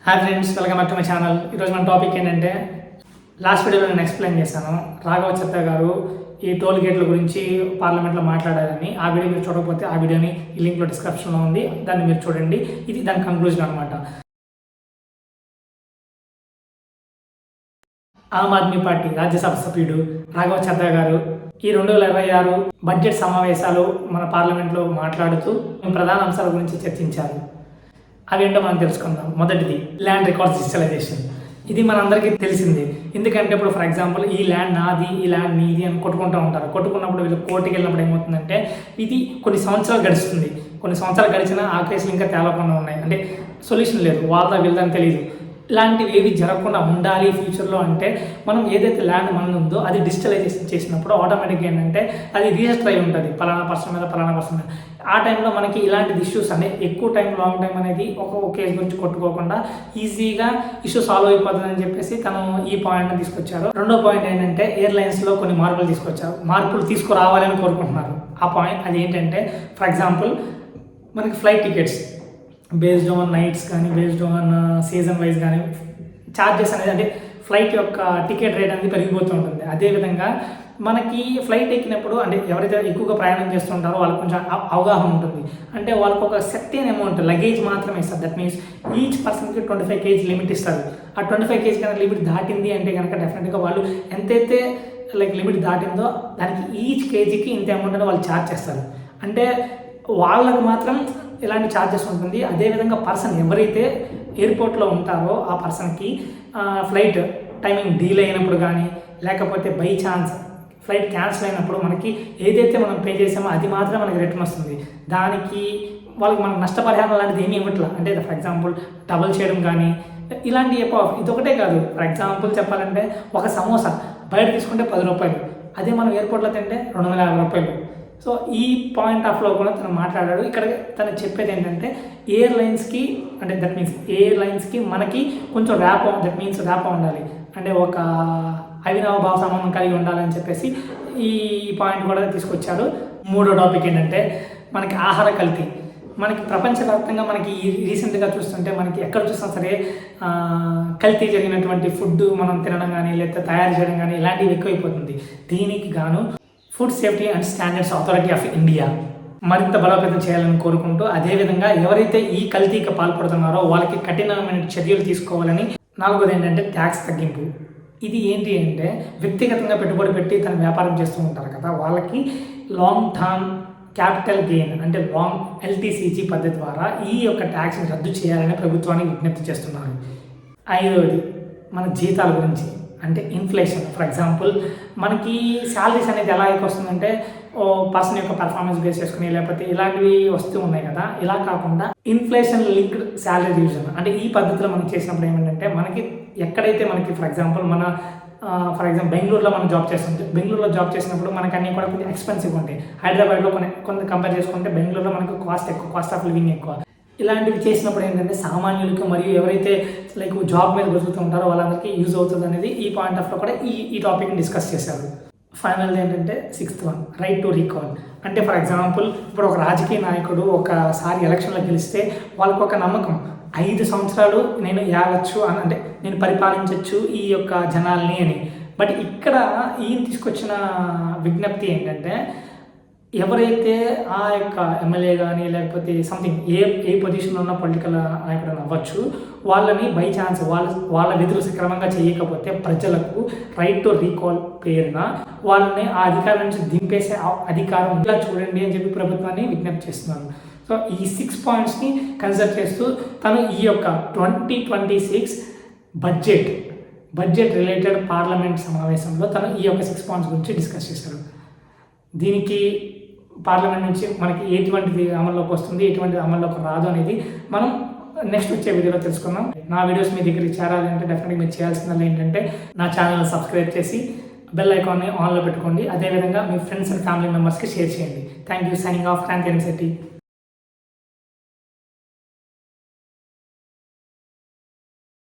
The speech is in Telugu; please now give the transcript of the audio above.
Hi friends, welcome back to my channel. ఈరోజు మన టాపిక్ ఏంటంటే, లాస్ట్ వీడియోలో నేను ఎక్స్ప్లెయిన్ చేశాను రాఘవ చద్దా గారు ఈ టోల్ గేట్ల గురించి పార్లమెంట్లో మాట్లాడారని. ఆ వీడియో మీరు చూడకపోతే ఆ వీడియోని ఈ లింక్లో డిస్క్రిప్షన్లో ఉంది, దాన్ని మీరు చూడండి. ఇది దాని కంక్లూజన్ అనమాట. ఆమ్ ఆద్మీ పార్టీ రాజ్యసభ సభ్యుడు రాఘవ చద్దా గారు ఈ 2026 బడ్జెట్ సమావేశాలు మన పార్లమెంట్లో మాట్లాడుతూ ప్రధాన అంశాల గురించి చర్చించారు. అవేంటో మనం తెలుసుకుందాం. మొదటిది ల్యాండ్ రికార్డ్స్ డిజిటలైజేషన్. ఇది మనందరికీ తెలిసింది. ఎందుకంటే ఇప్పుడు ఫర్ ఎగ్జాంపుల్ ఈ ల్యాండ్ నాది, ఈ ల్యాండ్ నీది అని కొట్టుకుంటూ ఉంటారు. కొట్టుకున్నప్పుడు వీళ్ళు కోర్టుకి వెళ్ళినప్పుడు ఏమవుతుందంటే, ఇది కొన్ని సంవత్సరాలు గడుస్తుంది. కొన్ని సంవత్సరాలు గడిచినా ఆ కేసులు ఇంకా తేలకుండా ఉన్నాయి. అంటే సొల్యూషన్ లేదు, వాళ్ళ వీళ్ళని తెలియదు. ఇలాంటివి ఏవి జరగకుండా ఉండాలి ఫ్యూచర్లో అంటే, మనం ఏదైతే ల్యాండ్ మన ఉందో అది డిజిటలైజేషన్ చేసినప్పుడు ఆటోమేటిక్గా ఏంటంటే అది రిజిస్టర్ అయి ఉంటుంది పలానా పర్సన్ మీద పలానా పర్సన్ మీద. ఆ టైంలో మనకి ఇలాంటి ఇష్యూస్ అనేది ఎక్కువ టైం లాంగ్ టైం అనేది ఒక కేసు గురించి కొట్టుకోకుండా ఈజీగా ఇష్యూ సాల్వ్ అయిపోతుందని చెప్పేసి తను ఈ పాయింట్ని తీసుకొచ్చారు. రెండో పాయింట్ ఏంటంటే, ఎయిర్లైన్స్లో కొన్ని మార్పులు తీసుకొచ్చారు. మార్పులు తీసుకురావాలని కోరుకుంటున్నారు. ఆ పాయింట్ అది ఏంటంటే, ఫర్ ఎగ్జాంపుల్ మనకి flight tickets based on nights కానీ బేస్డ్ ఆన్ సీజన్ వైజ్ కానీ ఛార్జెస్ అనేది, అంటే ఫ్లైట్ యొక్క టికెట్ రేట్ అనేది పెరిగిపోతూ ఉంటుంది. అదేవిధంగా మనకి ఫ్లైట్ ఎక్కినప్పుడు, అంటే ఎవరైతే ఎక్కువగా ప్రయాణం చేస్తుంటారో వాళ్ళకి కొంచెం అవగాహన ఉంటుంది. అంటే వాళ్ళకి ఒక సర్టెన్ అమౌంట్ లగేజ్ మాత్రమే ఇస్తారు. దట్ మీన్స్ ఈచ్ పర్సన్కి 25 kg లిమిట్ ఇస్తారు. ఆ 25 kg కనుక లిమిట్ దాటింది అంటే కనుక డెఫినెట్గా వాళ్ళు ఎంతైతే లిమిట్ దాటిందో దానికి ఈచ్ కేజీకి ఇంత అమౌంట్ అని వాళ్ళు ఛార్జ్ చేస్తారు. అంటే వాళ్ళకి మాత్రం ఇలాంటి ఛార్జెస్ ఉంటుంది. అదేవిధంగా పర్సన్ ఎవరైతే ఎయిర్పోర్ట్లో ఉంటారో ఆ పర్సన్కి ఫ్లైట్ టైమింగ్ డీలే అయినప్పుడు కానీ, లేకపోతే బై ఛాన్స్ ఫ్లైట్ క్యాన్సిల్ అయినప్పుడు మనకి ఏదైతే మనం పే చేసామో అది మాత్రమే మనకి రిటర్న్ వస్తుంది. దానికి వాళ్ళకి మనకు నష్టపరిహారం లాంటిది ఏమీ ఇవ్వట్లా. అంటే ఫర్ ఎగ్జాంపుల్ డబుల్ చేయడం కానీ ఇలాంటి ఇదొకటే కాదు. ఫర్ ఎగ్జాంపుల్ చెప్పాలంటే, ఒక సమోసా బయట తీసుకుంటే 10 రూపాయలు, అదే మనం ఎయిర్పోర్ట్లో తింటే 250 రూపాయలు. సో ఈ పాయింట్ ఆఫ్లో కూడా తను మాట్లాడాడు. ఇక్కడ తను చెప్పేది ఏంటంటే, ఎయిర్లైన్స్కి, అంటే దట్ మీన్స్ ఎయిర్లైన్స్కి మనకి కొంచెం ర్యాప్ ఉండాలి. అంటే ఒక అవినాభావ సంబంధం కలిగి ఉండాలని చెప్పేసి ఈ పాయింట్ కూడా తీసుకొచ్చారు. మూడో టాపిక్ ఏంటంటే, మనకి ఆహార కల్తీ. మనకి ప్రపంచవ్యాప్తంగా మనకి రీసెంట్గా చూస్తుంటే మనకి ఎక్కడ చూసినా సరే కల్తీ జరిగినటువంటి ఫుడ్ మనం తినడం కానీ లేకపోతే తయారు చేయడం కానీ ఇలాంటివి ఎక్కువైపోతుంది. దీనికి గాను food safety and standards authority of India మరింత బలోపేతం చేయాలని కోరుకుంటూ, అదేవిధంగా ఎవరైతే ఈ కల్తీకి పాల్పడుతున్నారో వాళ్ళకి కఠినమైన చర్యలు తీసుకోవాలని. నాలుగోది ఏంటంటే ట్యాక్స్ తగ్గింపు. ఇది ఏంటి అంటే, వ్యక్తిగతంగా పెట్టుబడి పెట్టి తన వ్యాపారం చేస్తూ ఉంటారు కదా, వాళ్ళకి లాంగ్ టర్మ్ క్యాపిటల్ గెయిన్ అంటే లాంగ్ LTCG పద్ధతి ద్వారా ఈ యొక్క ట్యాక్స్ని రద్దు చేయాలని ప్రభుత్వానికి విజ్ఞప్తి చేస్తున్నారు. ఐదవది మన జీతాల గురించి, అంటే ఇన్ఫ్లేషన్. ఫర్ ఎగ్జాంపుల్ మనకి శాలరీస్ అనేది ఎలా వస్తుందంటే, ఓ పర్సన్ యొక్క పర్ఫార్మెన్స్ బేస్ చేసుకుని లేకపోతే ఇలాంటివి వస్తూ ఉన్నాయి కదా. ఇలా కాకుండా ఇన్ఫ్లేషన్ లింక్డ్ శాలరీ రివిజన్, అంటే ఈ పద్ధతిలో మనం చేసినప్పుడు ఏమిటంటే, మనకి ఎక్కడైతే మనకి ఫర్ ఎగ్జాంపుల్ బెంగళూరులో మనం జాబ్ చేస్తుంటే, బెంగళూరులో జాబ్ చేసినప్పుడు మనకు అన్నీ కూడా కొంచెం ఎక్స్పెన్సివ్ ఉంటాయి. హైదరాబాద్లో కొంత కంపేర్ చేసుకుంటే బెంగళూరులో మనకు కాస్ట్ ఆఫ్ లివింగ్ ఎక్కువ. ఇలాంటివి చేసినప్పుడు ఏంటంటే సామాన్యులకు మరియు ఎవరైతే జాబ్ మీద బతుకుతూ ఉంటారో వాళ్ళందరికీ యూజ్ అవుతుంది అనేది ఈ పాయింట్ ఆఫ్లో కూడా ఈ టాపిక్ని డిస్కస్ చేశారు. ఫైనల్ ఏంటంటే 6th one, right to recall. అంటే ఫర్ ఎగ్జాంపుల్ ఇప్పుడు ఒక రాజకీయ నాయకుడు ఒకసారి ఎలక్షన్లో గెలిస్తే వాళ్ళకు ఒక నమ్మకం, 5 సంవత్సరాలు నేను ఏగచ్చు అని, అంటే నేను పరిపాలించవచ్చు ఈ యొక్క జనాల్ని అని. బట్ ఇక్కడ ఈయన తీసుకొచ్చిన విజ్ఞప్తి ఏంటంటే, ఎవరైతే ఆ యొక్క ఎమ్మెల్యే కానీ లేకపోతే సంథింగ్ ఏ పొజిషన్లో ఉన్న పొలిటికల్ నాయకుడు అవ్వచ్చు, వాళ్ళని బై ఛాన్స్ వాళ్ళ విధులు సక్రమంగా చేయకపోతే ప్రజలకు రైట్ టు రీకాల్ పేరున వాళ్ళని ఆ అధికారం నుంచి దింపేసే అధికారం ఇలా చూడండి అని చెప్పి ప్రభుత్వాన్ని విజ్ఞప్తి చేస్తున్నారు. సో ఈ 6 పాయింట్స్ని కన్సిడర్ చేస్తూ తను ఈ యొక్క 2026 బడ్జెట్ రిలేటెడ్ పార్లమెంట్ సమావేశంలో తను ఈ యొక్క 6 పాయింట్స్ గురించి డిస్కస్ చేశారు. దీనికి పార్లమెంట్ నుంచి మనకి ఎటువంటిది అమల్లోకి వస్తుంది, ఎటువంటిది అమల్లోకి రాదు అనేది మనం నెక్స్ట్ వచ్చే వీడియోలో తెలుసుకుందాం. నా వీడియోస్ మీ దగ్గరికి చేరాలంటే డెఫినెట్గా మీరు చేయాల్సింది ఏంటంటే, నా ఛానల్ సబ్స్క్రైబ్ చేసి బెల్ ఐకాన్ని ఆన్లో పెట్టుకోండి. అదేవిధంగా మీ ఫ్రెండ్స్ అండ్ ఫ్యామిలీ మెంబర్స్కి షేర్ చేయండి. Thank you. Signing off, Kranthi ఎన్సెట్టి.